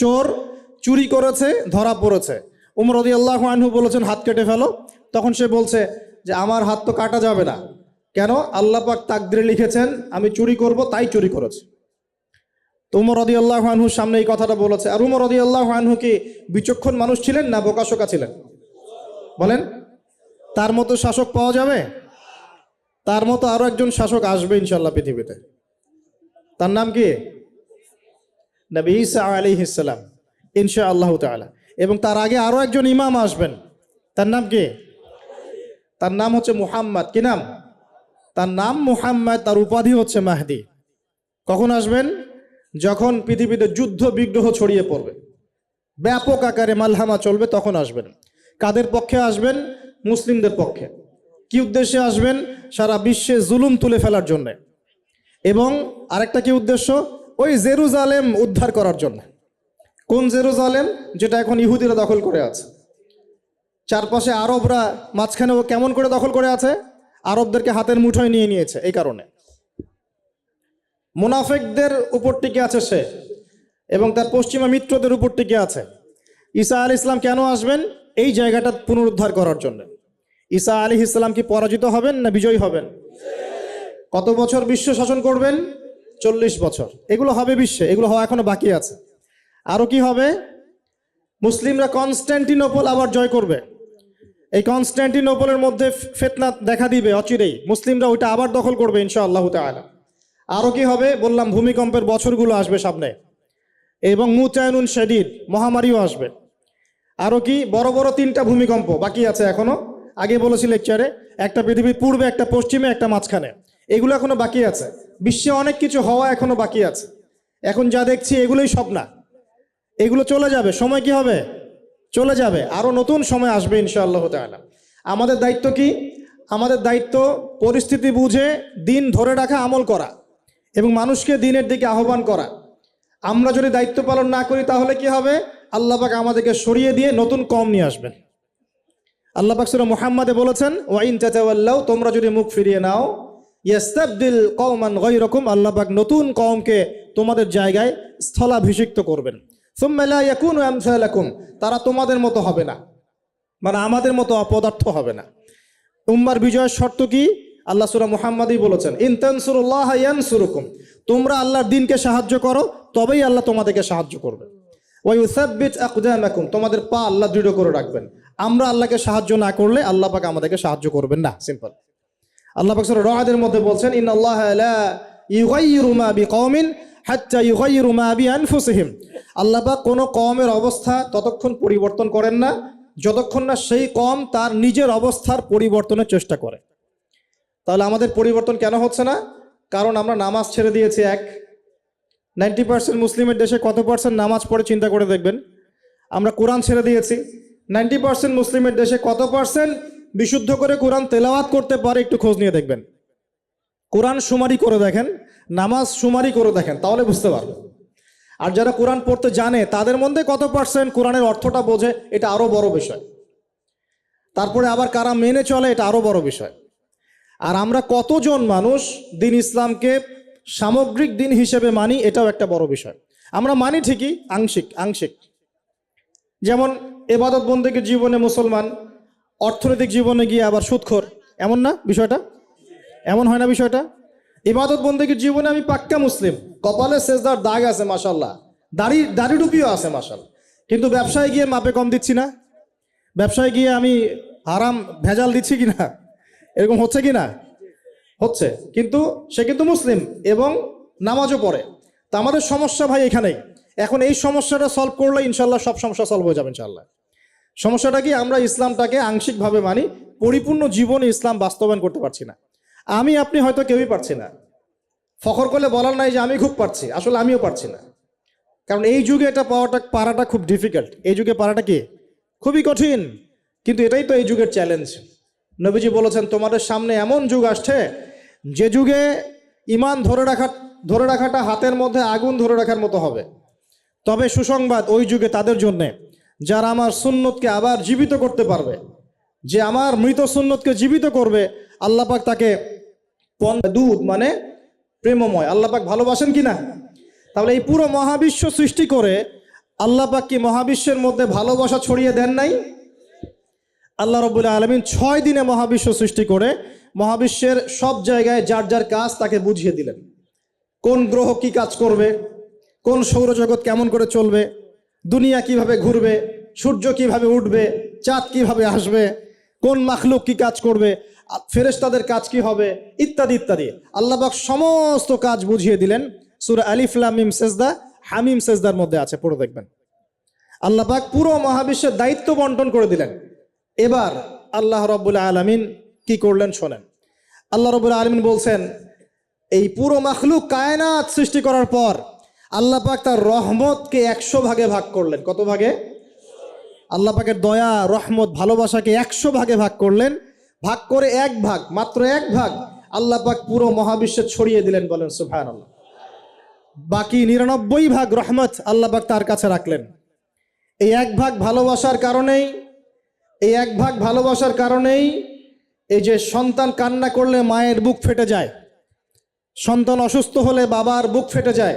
চোর চুরি করেছে, ধরা পড়েছে। উমর রাদিয়াল্লাহু আনহু বলেছেন হাত কেটে ফেলো। তখন সে বলছে যে আমার হাত তো কাটা যাবে না। কেন? আল্লাহ পাক তাকদিরে লিখেছেন আমি চুরি করব, তাই চুরি করেছে। তো উমর রাদিয়াল্লাহু আনহুর সামনে এই কথাটা বলেছে। আর উমর রাদিয়াল্লাহু আনহু কি বিচক্ষণ মানুষ ছিলেন না বোকাশোকা ছিলেন? বলেন, তার মতো শাসক পাওয়া যাবে? তার মতো আরো একজন শাসক আসবে ইনশাআল্লাহ পৃথিবীতে। তার নাম কি? নবী ঈসা আলাইহিস সালাম, ইনশাআল্লাহ তাআলা। এবং তার আগে আরো একজন ইমাম আসবেন। তার নাম কি? তার নাম হচ্ছে মুহাম্মদ। কি নাম? তার নাম মুহাম্মদ, তার উপাধি হচ্ছে মাহদি। কখন আসবেন? যখন পৃথিবীতে যুদ্ধ বিগ্রহ ছড়িয়ে পড়বে, ব্যাপক আকারে মালহামা চলবে, তখন আসবেন। কাদের পক্ষে আসবেন? মুসলিমদের পক্ষে। কি উদ্দেশ্যে আসবেন? সারা বিশ্বে জুলুম তুলে ফেলার জন্য। এবং আরেকটা কি উদ্দেশ্য? ওই জেরুজালেম উদ্ধার করার জন্য। কোন জেরুজালেম? যেটা এখন ইহুদিরা দখল করে আছে। চারপাশে আরবরা, মাঝখানে ও কেমন করে দখল করে আছে? আরবদেরকে হাতের মুঠোয় নিয়ে নিয়েছে। এই কারণে মুনাফিকদের উপর টিকে আছে সে, এবং তার পশ্চিমা মিত্রদের উপর টিকে আছে। ঈসা আলাইহিস সালাম কেন আসবেন? এই জায়গাটা পুনরুদ্ধার করার জন্য। ঈসা আলাইহিস সালাম কি পরাজিত হবেন না বিজয়ী হবেন? কত বছর বিশ্ব শাসন করবেন? 40 বছর। এগুলো হবে বিশ্বে, এগুলো হওয়া এখনো বাকি আছে। আরো কি হবে? মুসলিমরা কনস্ট্যান্টিনোপল আবার জয় করবে। এই কনস্ট্যান্টিনোপলের মধ্যে ফিতনা দেখা দিবে অচিরেই, মুসলিমরা ওইটা আবার দখল করবে ইনশাআল্লাহ তাআলা। আরো কি হবে? বললাম ভূমিকম্পের বছরগুলো আসবে সামনে, এবং মুতায়নুন শাদীদ, মহামারীও আসবে। আরো কি? বড় বড় 3টা ভূমিকম্প বাকি আছে এখনো। আগে বলেছি লেকচারে, একটা পৃথিবীর পূর্বে, একটা পশ্চিমে, একটা মাঝখানে। এগুলো এখনো বাকি আছে। বিশ্বে অনেক কিছু হওয়া এখনো বাকি আছে। এখন যা দেখছি এগুলোই সব না, এগুলো চলে যাবে। সময় কি হবে? চলে যাবে। আরো নতুন সময় আসবে ইনশাআল্লাহ তাআলা। আমাদের দায়িত্ব কি? আমাদের দায়িত্ব পরিস্থিতি বুঝে দিন ধরে রাখা, আমল করা, এবং মানুষকে দিনের দিকে আহ্বান করা। আমরা যদি দায়িত্ব পালন না করি তাহলে কি হবে? আল্লাহ পাক আমাদেরকে সরিয়ে দিয়ে নতুন কওম নিয়ে আসবেন। আল্লাহ পাক সূরা মুহাম্মাদে বলেছেন ওয়া ইন তাতাওয়াল্লাউ, তোমরা যদি মুখ ফিরিয়ে নাও, ইয়াস্তাবদিল কওমান গায়রাকুম, আল্লাহ পাক নতুন কওমকে তোমাদের জায়গায় স্থলাভিষিক্ত করবেন। সুম্মা লা ইয়াকুনু আমসালাকুম, তারা তোমাদের মতো হবে না, মানে আমাদের মতো অপদার্থ হবে না। উম্মার বিজয়ের শর্ত কি? আল্লাহ সূরা মুহাম্মাদেই বলেছেন ইন তানসুরুল্লাহ ইয়ানসুরুকুম, তোমরা আল্লাহর দ্বীনকে সাহায্য করো, তবেই আল্লাহ তোমাদেরকে সাহায্য করবে। ওয়া ইউসাব্বিত আকদামাকুম, তোমাদের পা আল্লাহ দৃঢ় করে রাখবেন। আমরা আল্লাহকে সাহায্য না করলে আল্লাহ পাক আমাদেরকে সাহায্য করবেন না। সিম্পল। আল্লাহ পাক সূরা রা'দের মধ্যে বলছেন ইন্নাল্লাহা লা ইউগাইয়িরু মা বিকওমিন হাত্তা ইউগাইয়িরু মা বিআনফুসিহিম, আল্লাহ পাক কোনো কওমের অবস্থা ততক্ষণ পরিবর্তন করেন না যতক্ষণ না সেই কওম তার নিজের অবস্থার পরিবর্তনের চেষ্টা করে। তাহলে আমাদের পরিবর্তন কেন হচ্ছে না? কারণ আমরা নামাজ ছেড়ে দিয়েছি। 90% মুসলিমের দেশে কত পার্সেন্ট নামাজ পড়ে চিন্তা করে দেখবেন। আমরা কোরআন ছেড়ে দিয়েছি। 90% মুসলিমের দেশে কত পার্সেন্ট বিশুদ্ধ করে কোরআন তেলাওয়াত করতে পারে একটু খোঁজ নিয়ে দেখবেন। কোরআন শুমারি করে দেখেন, নামাজ শুমারি করে দেখেন, তাহলে বুঝতে পারবেন। আর যারা কোরআন পড়তে জানে তাদের মধ্যে কত পার্সেন্ট কোরআনের অর্থটা বোঝে, এটা আরো বড় বিষয়। তারপরে আবার কারা মেনে চলে, এটা আরো বড় বিষয়। আর আমরা কতজন মানুষ দিন ইসলামকে সামগ্রিক দিন হিসেবে মানি, এটাও একটা বড় বিষয়। আমরা মানি ঠিকই, আংশিক আংশিক। যেমন ইবাদত বন্দেগীর জীবনে মুসলমান, অর্থনৈতিক জীবনে গিয়ে আবার সুদখোর, এমন না বিষয়টা? এমন হয় না বিষয়টা? ইবাদত বন্দেগীর জীবনে আমি পাক্কা মুসলিম, কপালে সেজদার দাগ আছে মাশাআল্লাহ, দাড়ি টুপিও আছে মাশাআল্লাহ, কিন্তু ব্যবসায় গিয়ে মাপে কম দিচ্ছি না, ব্যবসায় গিয়ে আমি হারাম ভেজাল দিচ্ছি কিনা, এরকম হচ্ছে কিনা? হচ্ছে। কিন্তু সে কিন্তু মুসলিম এবং নামাজও পড়ে। তা আমাদের সমস্যা ভাই এখানেই। এখন এই সমস্যাটা সলভ করলে ইনশাল্লাহ সব সমস্যা সলভ হয়ে যাবে ইনশাল্লাহ। সমস্যাটা কি? আমরা ইসলামটাকে আংশিকভাবে মানি, পরিপূর্ণ জীবনে ইসলাম বাস্তবায়ন করতে পারছি না। আমি আপনি হয়তো কেউই পারছি না। ফখর করলে বলার নাই যে আমি খুব পারছি, আসলে আমিও পারছি না। কারণ এই যুগে এটা পারাটা খুব ডিফিকাল্ট। এই যুগে পারাটা কি? খুবই কঠিন। কিন্তু এটাই তো এই যুগের চ্যালেঞ্জ। নবীজি বলেছেন তোমাদের সামনে এমন যুগ আসছে যে যুগে ঈমান ধরে রাখাটা হাতের মধ্যে আগুন ধরে রাখার মতো হবে। তবে সুসংবাদ ওই যুগে তাদের জন্যে যারা আমার সুন্নতকে আবার জীবিত করতে পারবে, যে আমার মৃত সুন্নতকে জীবিত করবে, আল্লাহ পাক তাকে দুধ মানে প্রেমময়, আল্লাহ পাক ভালোবাসেন কিনা? তাহলে এই পুরো মহাবিশ্ব সৃষ্টি করে আল্লাহ পাক কি মহাবিশ্বের মধ্যে ভালোবাসা ছড়িয়ে দেন নাই? আল্লাহ রাব্বুল আলামিন 6 দিনে মহাবিশ্ব সৃষ্টি করে মহাবিশ্বের সব জায়গায় যার যার কাজ তাকে বুঝিয়ে দিলেন। কোন গ্রহ কি কাজ করবে, কোন সৌরজগৎ কেমন করে চলবে, দুনিয়া কিভাবে ঘুরবে, সূর্য কিভাবে উঠবে, চাঁদ কিভাবে আসবে, কোন মাখলুক কি কাজ করবে, ফেরেশতাদের কাজ কি হবে, ইত্যাদি ইত্যাদি। আল্লাহ পাক সমস্ত কাজ বুঝিয়ে দিলেন। সূরা আলিফ লাম মিম সেজদা, হামিম সেজদার মধ্যে আছে, পড়ে দেখবেন। আল্লাহ পাক পুরো মহাবিশ্বের দায়িত্ব বন্টন করে দিলেন। এবার আল্লাহ রাব্বুল আলামিন কি করলেন শোনেন। আল্লাহ রাব্বুল আলামিন বলছেন, এই পুরো মাখলুক কায়নাত সৃষ্টি করার পর আল্লাহ পাক তার রহমতকে 100 ভাগে ভাগ করলেন। কত ভাগে? আল্লাহ পাকের দয়া, রহমত, ভালোবাসাকে 100 ভাগে ভাগ করলেন। ভাগ করে এক ভাগ, মাত্র এক ভাগ আল্লাহ পাক পুরো মহাবিশ্বে ছড়িয়ে দিলেন। বলেন সুবহানাল্লাহ। বাকি 99 ভাগ রহমত আল্লাহ পাক তার কাছে রাখলেন। এই এক ভাগ ভালোবাসার কারণেই, এই এক ভাগ ভালোবাসার কারণেই এই যে সন্তান কান্না করলে মায়ের বুক ফেটে যায়, সন্তান অসুস্থ হলে বাবার বুক ফেটে যায়,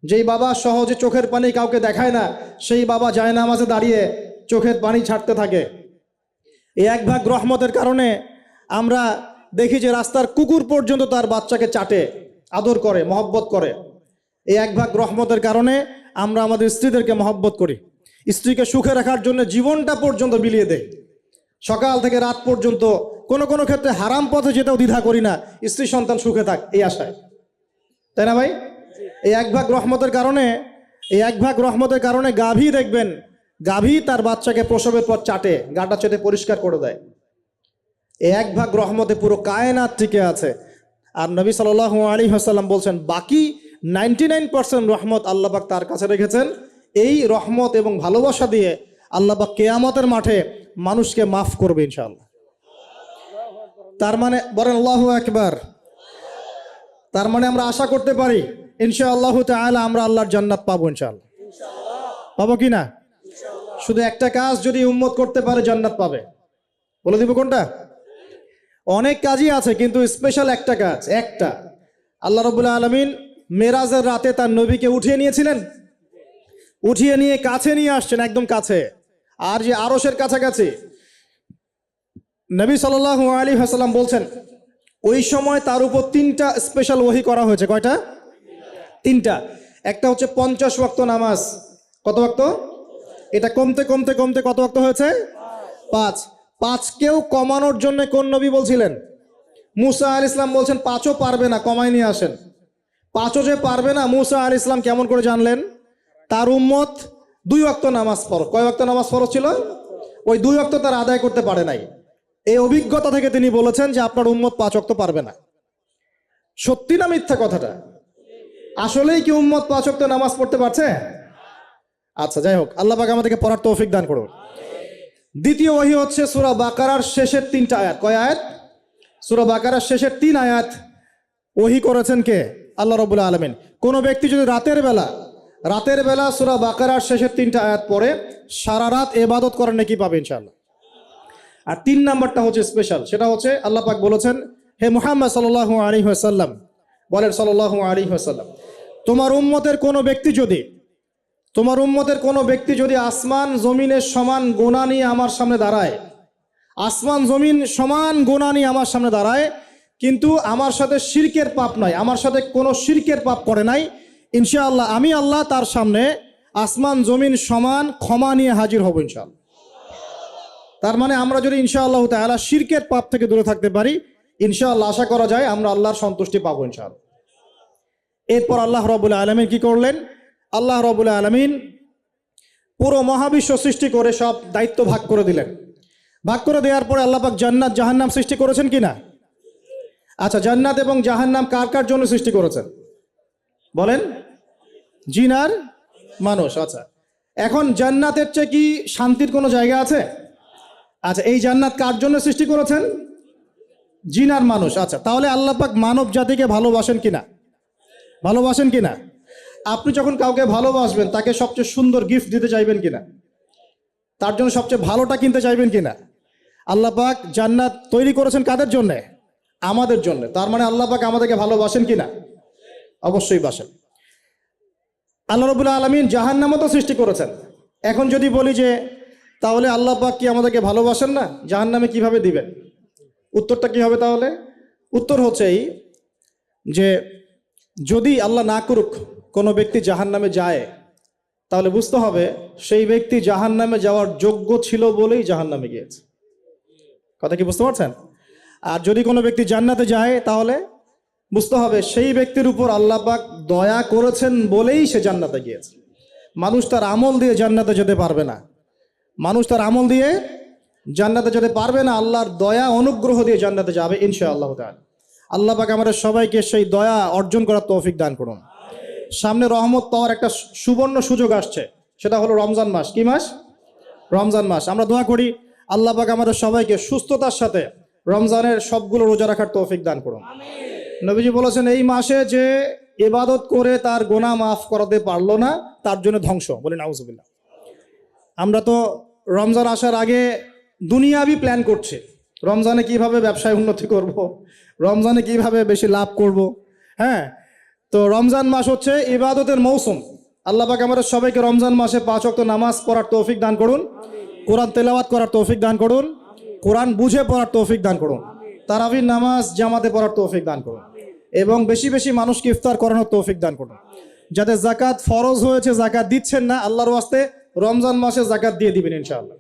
যেই বাবা সহজে চোখের পানি কাউকে দেখায় না, সেই বাবা জায়নামাজে দাঁড়িয়ে চোখের পানি ছাড়তে থাকে। এই এক ভাগ রহমতের কারণে আমরা দেখি যে রাস্তার কুকুর পর্যন্ত তার বাচ্চাকে চাটে, আদর করে, মহব্বত করে। এই এক ভাগ রহমতের কারণে আমরা আমাদের স্ত্রীদেরকে মহব্বত করি, স্ত্রীকে সুখে রাখার জন্য জীবনটা পর্যন্ত বিলিয়ে দেয়। সকাল থেকে রাত পর্যন্ত কোনো কোনো ক্ষেত্রে হারাম পথে যেতেও দ্বিধা করি না, স্ত্রী সন্তান সুখে থাক এই আশায়, তাই না ভাই? এই এক ভাগ রহমতের কারণে, এই এক ভাগ রহমতের কারণে গাভী দেখবেন, গাভী তার বাচ্চাকে প্রসবের পর চাটে, গাটা চেটে পরিষ্কার করে দেয়। এই এক ভাগ রহমতে পুরো কায়নাত টিকে আছে। আর নবী সাল্লাল্লাহু আলাইহি ওয়াসাল্লাম বলছেন, বাকি 99% রহমত আল্লাহ পাক তার কাছে রেখেছেন। এই রহমত এবং ভালোবাসা দিয়ে আল্লাহ পাক কিয়ামতের মাঠে মানুষকে মাফ করবে ইনশাআল্লাহ। তার মানে বলেন আল্লাহু আকবার। তার মানে আমরা আশা করতে পারি ইনশাআল্লাহু তাআলা আমরা আল্লাহর জান্নাত পাবো ইনশাআল্লাহ। পাবো কি না? শুধু একটা কাজ যদি উম্মত করতে পারে জান্নাত পাবে। বলে দিব কোনটা? অনেক কাজই আছে কিন্তু স্পেশাল একটা কাজ, একটা। আল্লাহ রাব্বুল আলামিন মেরাজের রাতে তার নবীকে উঠিয়ে নিয়েছিলেন, উঠিয়ে নিয়ে কাছে নিয়ে আসছেন, একদম কাছে, আর যে আরশের কাছাকাছি। নবী সাল্লাল্লাহু আলাইহি ওয়াসাল্লাম বলছেন ওই সময় তার উপর 3টা স্পেশাল ওহী করা হয়েছে। কয়টা? 3টা। একটা হচ্ছে 50 ওয়াক্ত নামাজ। কত ওয়াক্ত? এটা কমতে কমতে কমতে কত ওয়াক্ত হয়েছে? 5। 5কেও কমানোর জন্য কোন নবী বলছিলেন? মুসা আলাইহিস সালাম বলছেন 5ও পারবে না, কমাই নিয়ে আসেন। 5ও যে পারবে না, মুসা আলাইহিস সালাম কেমন করে জানলেন? তার উম্মত 2 ওয়াক্ত নামাজ ফরজ। কয় ওয়াক্ত নামাজ ফরজ ছিল? ওই 2 ওয়াক্ত তার আদায় করতে পারে নাই। এই অভিজ্ঞতা থেকে তিনি বলেছেন যে আপনার উম্মত 5 ওয়াক্ত পারবে না। সত্যি না মিথ্যা কথাটা? আসলেই কি উম্মত 5 ওয়াক্ত নামাজ পড়তে পারছে? আচ্ছা, যাই হোক, আল্লাহ পাক আমাদেরকে পড়ার তৌফিক দান করুন। দ্বিতীয় ওহী হচ্ছে সূরা বাকারার শেষের 3টা আয়াত। কয় আয়াত? সূরা বাকারার শেষের 3 আয়াত ওহী করেছেন কে? আল্লাহ রাব্বুল আলামিন। কোন ব্যক্তি যদি রাতের বেলা সূরা বাকারার শেষের 3টা আয়াত পড়ে সারা রাত ইবাদত করার নেকি পাবে ইনশাআল্লাহ। আর 3 নাম্বারটা হচ্ছে স্পেশাল, সেটা হচ্ছে আল্লাহ পাক বলেছেন, হে মুহাম্মদ সাল্লাল্লাহু আলাইহি ওয়াসাল্লাম, বলেন সাল্লাল্লাহু আলাইহি ওয়াসাল্লাম, তোমার উম্মতের কোনো ব্যক্তি যদি আসমান জমিনের সমান গুনাহ নিয়ে আমার সামনে দাঁড়ায়, আসমান জমিন সমান গুনাহ নিয়ে আমার সামনে দাঁড়ায়, কিন্তু আমার সাথে শিরকের পাপ নাই, আমার সাথে কোনো শিরকের পাপ করে নাই, ইনশাআল্লাহ আমি আল্লাহ তার সামনে আসমান জমিন সমান ক্ষমা নিয়ে হাজির হব ইনশাআল্লাহ। তার মানে আমরা যদি ইনশাআল্লাহ তাআলা শিরকের পাপ থেকে দূরে থাকতে পারি, ইনশাআল্লাহ আশা করা যায় আমরা আল্লাহর সন্তুষ্টি পাবো ইনশাআল্লাহ। এরপর আল্লাহ রাব্বুল আলামিন কি করলেন? আল্লাহ রাব্বুল আলামিন পুরো মহাবিশ্ব সৃষ্টি করে সব দায়িত্ব ভাগ করে দিলেন। ভাগ করে দেওয়ার পরে আল্লাহ পাক জান্নাত জাহান্নাম সৃষ্টি করেছেন কিনা? আচ্ছা, জান্নাত এবং জাহান্নাম কার কার জন্য সৃষ্টি করেছেন বলেন? জিন আর মানুষ। আচ্ছা, এখন জান্নাতের চেয়ে কি শান্তির কোনো জায়গা আছে? আচ্ছা, এই জান্নাত কার জন্য সৃষ্টি করেছেন? জিন আর মানুষ। আচ্ছা, তাহলে আল্লাহ পাক মানব জাতিকে ভালোবাসেন কিনা? ভালোবাসেন কিনা? আপনি যখন কাউকে ভালোবাসবেন তাকে সবচেয়ে সুন্দর গিফট দিতে চাইবেন কিনা? তার জন্য সবচেয়ে ভালোটা কিনতে চাইবেন কিনা? আল্লাহ পাক জান্নাত তৈরি করেছেন কাদের জন্য? আমাদের জন্য। তার মানে আল্লাহ পাক আমাদেরকে ভালোবাসেন কিনা? অবশ্যই বাসেন। আল্লাহ রাব্বুল আলামিন জাহান্নামও তো সৃষ্টি করেছেন। এখন যদি বলি যে তাহলে আল্লাহ পাক কি আমাদেরকে ভালোবাসেন না, জাহান্নামে কিভাবে দিবেন? উত্তরটা কি হবে তাহলে? উত্তর হচ্ছে এই যে যদি আল্লাহ না করুক কোনো ব্যক্তি জাহান্নামে যায়, তাহলে বুঝতে হবে সেই ব্যক্তি জাহান্নামে যাওয়ার যোগ্য ছিল বলেই জাহান্নামে গিয়েছে। কথা কি বুঝতে পারছেন? আর যদি কোনো ব্যক্তি জান্নাতে যায়, তাহলে বুঝতে হবে সেই ব্যক্তির উপর আল্লাহ পাক দয়া করেছেন বলেই সে জান্নাতে গিয়েছে। মানুষ তার আমল দিয়ে জান্নাতে যেতে পারবে না, মানুষ তার আমল দিয়ে জান্নাতে যেতে পারবে না, আল্লাহর দয়া অনুগ্রহ দিয়ে জান্নাতে যাবে ইনশাআল্লাহ তাআলা। আল্লাহ পাক আমাদের সবাইকে সেই দয়া অর্জন করার তৌফিক দান করুন। সামনে রহমত পাওয়ার একটা সুবর্ণ সুযোগ আসছে, সেটা হলো রমজান মাস। কি মাস? রমজান মাস। আমরা দোয়া করি আল্লাহ পাক আমাদের সবাইকে সুস্থতার সাথে রমজানের সবগুলো রোজা রাখার তৌফিক দান করুন। নবীজি বলেছেন এই মাসে যে ইবাদত করে তার গুনাহ মাফ করাতে পারলো না, তার জন্য ধ্বংস। বলি নাউজুবিল্লাহ। আমরা তো রমজান আসার আগে দুনিয়াবি প্ল্যান করছি, রমজানে কিভাবে ব্যবসায় উন্নতি করব, রমজানে কিভাবে বেশি লাভ করব। হ্যাঁ, তো রমজান মাস হচ্ছে ইবাদতের মৌসুম। আল্লাহ পাক আমাদের সবাইকে রমজান মাসে 5 ওয়াক্ত নামাজ পড়ার তৌফিক দান করুন, কোরআন তেলাওয়াত করার তৌফিক দান করুন, কোরআন বুঝে পড়ার তৌফিক দান করুন, তারাবির নামাজ জামাতে পড়ার তৌফিক দান করুন, এবং বেশি বেশি মানুষকে ইফতার করানোর তৌফিক দান করুন। যাদের জাকাত ফরজ হয়েছে জাকাত দিচ্ছেন না, আল্লাহর ওয়াস্তে রমজান মাসে জাকাত দিয়ে দিবেন ইনশাআল্লাহ।